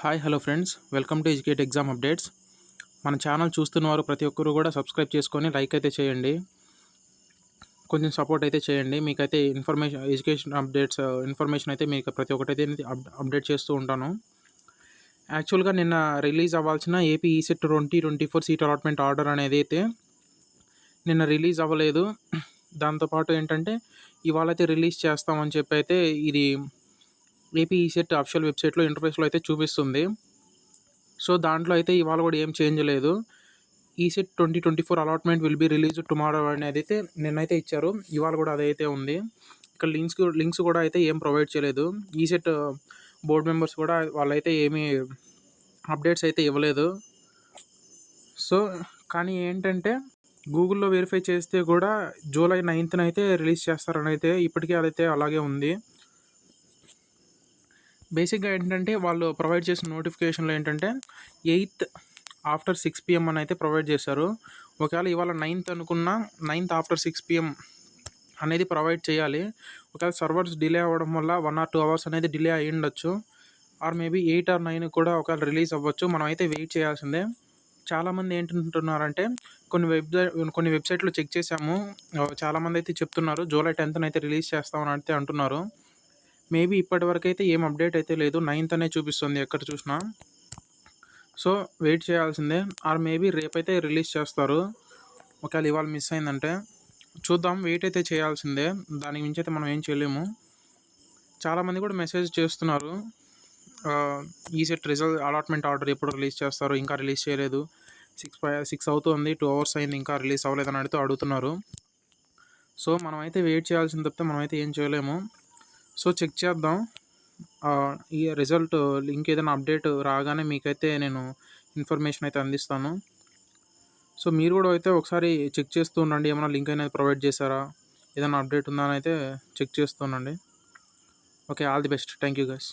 Hi hello friends, welcome to educate exam updates. మన channel చూస్తున్నవారు ప్రతి ఒక్కరు కూడా సబ్స్క్రైబ్ చేసుకొని లైక్ అయితే చేయండి. కొంచెం సపోర్ట్ అయితే చేయండి. మీకైతే ఎడ్యుకేషన్ అప్డేట్స్ ఇన్ఫర్మేషన్ అయితే మీకు ప్రతి ఒక్కటైతే అప్డేట్ చేస్తూ ఉంటాను. యాక్చువల్గా నిన్న రిలీజ్ అవ్వాల్సిన AP ECET 2024 seat allotment order అనేది అయితే నిన్న రిలీజ్ అవ్వలేదు. దాంతోపాటు ఏంటంటే ఇవాళ అయితే రిలీజ్ చేస్తామని చెప్పి అయితే ఇది ఏపీ ఈసెట్ అఫిషియల్ వెబ్సైట్లో ఇంటర్ఫేస్లో అయితే చూపిస్తుంది. సో దాంట్లో అయితే ఇవాళ కూడా ఏం చేంజ్ లేదు. ECET 2024 allotment will be release tomorrow అనేది అయితే నిన్నైతే ఇచ్చారు. ఇవాళ కూడా అదైతే ఉంది. ఇక్కడ లింక్స్ కూడా అయితే ఏం ప్రొవైడ్ చేయలేదు. ఈసెట్ బోర్డ్ మెంబర్స్ కూడా వాళ్ళైతే ఏమీ అప్డేట్స్ అయితే ఇవ్వలేదు. సో కానీ ఏంటంటే గూగుల్లో వెరిఫై చేస్తే కూడా జూలై 9th అయితే రిలీజ్ చేస్తారని అయితే ఇప్పటికీ అదైతే అలాగే ఉంది. బేసిక్గా ఏంటంటే వాళ్ళు ప్రొవైడ్ చేసిన నోటిఫికేషన్లో ఏంటంటే 8th ఆఫ్టర్ 6 PM అని అయితే ప్రొవైడ్ చేశారు. ఒకవేళ ఇవాళ 9th అనుకున్నా 9th ఆఫ్టర్ 6 PM అనేది ప్రొవైడ్ చేయాలి. ఒకవేళ సర్వర్స్ డిలే అవ్వడం వల్ల 1 or 2 hours అనేది డిలే అయ్యి ఉండొచ్చు. ఆర్ మేబీ 8 or 9 కూడా ఒకవేళ రిలీజ్ అవ్వచ్చు. మనం అయితే వెయిట్ చేయాల్సిందే. చాలామంది ఏంటంటున్నారంటే కొన్ని వెబ్సైట్లు చెక్ చేశాము, చాలామంది అయితే చెప్తున్నారు జూలై 10th అయితే రిలీజ్ చేస్తామని అయితే అంటున్నారు. మేబీ ఇప్పటివరకు అయితే ఏం అప్డేట్ అయితే లేదు. 9th అనే చూపిస్తుంది ఎక్కడ చూసినా. సో వెయిట్ చేయాల్సిందే. ఆర్ మేబీ రేపైతే రిలీజ్ చేస్తారు. ఒకవేళ ఇవాళ మిస్ అయిందంటే చూద్దాం, వెయిట్ అయితే చేయాల్సిందే. దానికి మించి అయితే మనం ఏం చేయలేము. చాలామంది కూడా మెసేజ్ చేస్తున్నారు, ఈసెట్ రిజల్ట్ అలాట్మెంట్ ఆర్డర్ ఎప్పుడు రిలీజ్ చేస్తారు, ఇంకా రిలీజ్ చేయలేదు, 6 అవుతుంది, 2 hours అయింది, ఇంకా రిలీజ్ అవ్వలేదని అడుగుతున్నారు. సో మనం అయితే వెయిట్ చేయాల్సింది తప్పితే మనం అయితే ఏం చేయలేము. సో చెక్ చేద్దాం. ఈ రిజల్ట్ లింక్ ఏదైనా అప్డేట్ రాగానే మీకైతే నేను ఇన్ఫర్మేషన్ అయితే అందిస్తాను. సో మీరు కూడా అయితే ఒకసారి చెక్ చేస్తూ ఉండండి, ఏమైనా లింక్ అనేది ప్రొవైడ్ చేశారా, ఏదైనా అప్డేట్ ఉందా అని అయితే చెక్ చేస్తూ ఉండండి. Okay, all the best. Thank you guys.